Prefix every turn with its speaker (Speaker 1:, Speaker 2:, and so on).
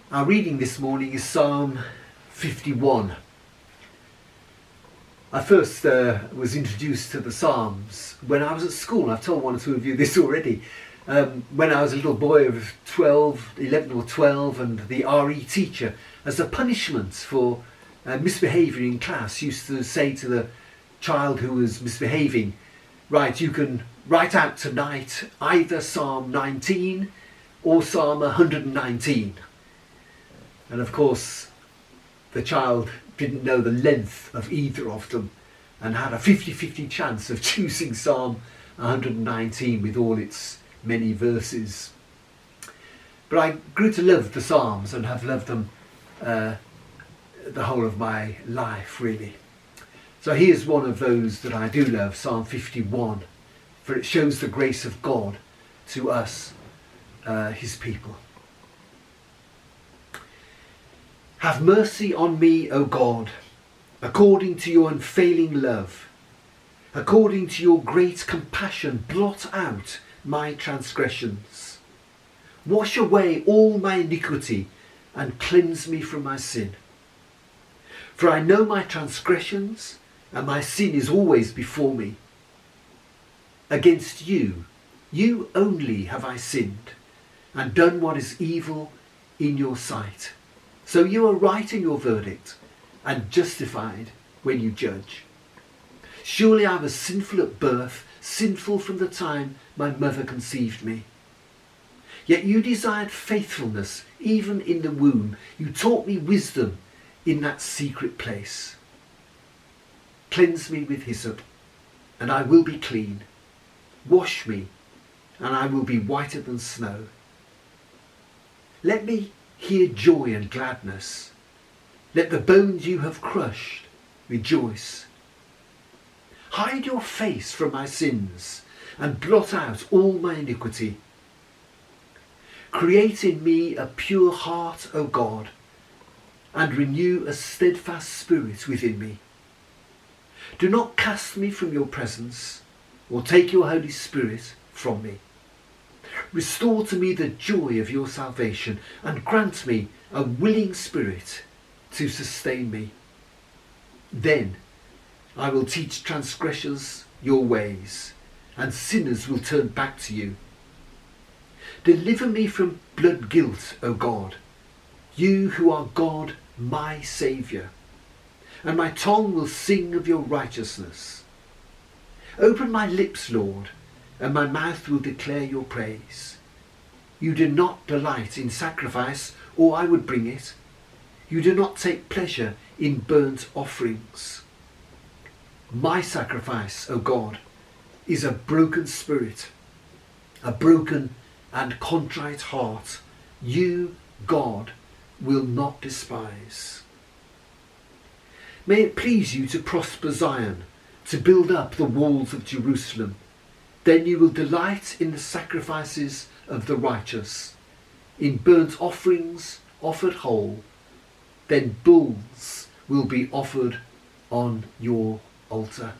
Speaker 1: Our reading this morning is Psalm 51. I first was introduced to the Psalms when I was at school. I've told one or two of you this already. When I was a little boy of 11 or 12, and the RE teacher, as a punishment for misbehaviour in class, used to say to the child who was misbehaving, right, you can write out tonight either Psalm 19 or Psalm 119. And of course, the child didn't know the length of either of them and had a 50-50 chance of choosing Psalm 119 with all its many verses. But I grew to love the Psalms and have loved them the whole of my life, really. So here's one of those that I do love, Psalm 51, for it shows the grace of God to us, his people. Have mercy on me, O God, according to your unfailing love. According to your great compassion, blot out my transgressions. Wash away all my iniquity and cleanse me from my sin. For I know my transgressions, and my sin is always before me. Against you, you only have I sinned, and done what is evil in your sight. So you are right in your verdict, and justified when you judge. Surely I was sinful at birth, sinful from the time my mother conceived me. Yet you desired faithfulness even in the womb. You taught me wisdom in that secret place. Cleanse me with hyssop, and I will be clean. Wash me, and I will be whiter than snow. Let me hear joy and gladness. Let the bones you have crushed rejoice. Hide your face from my sins and blot out all my iniquity. Create in me a pure heart, O God, and renew a steadfast spirit within me. Do not cast me from your presence, or take your Holy Spirit from me. Restore to me the joy of your salvation, and grant me a willing spirit to sustain me. Then I will teach transgressors your ways, and sinners will turn back to you. Deliver me from blood guilt, O God, you who are God, my Saviour, and my tongue will sing of your righteousness. Open my lips, Lord, and my mouth will declare your praise. You do not delight in sacrifice, or I would bring it. You do not take pleasure in burnt offerings. My sacrifice, O God, is a broken spirit, a broken and contrite heart. You, God, will not despise. May it please you to prosper Zion, to build up the walls of Jerusalem. Then you will delight in the sacrifices of the righteous, in burnt offerings offered whole. Then bulls will be offered on your altar.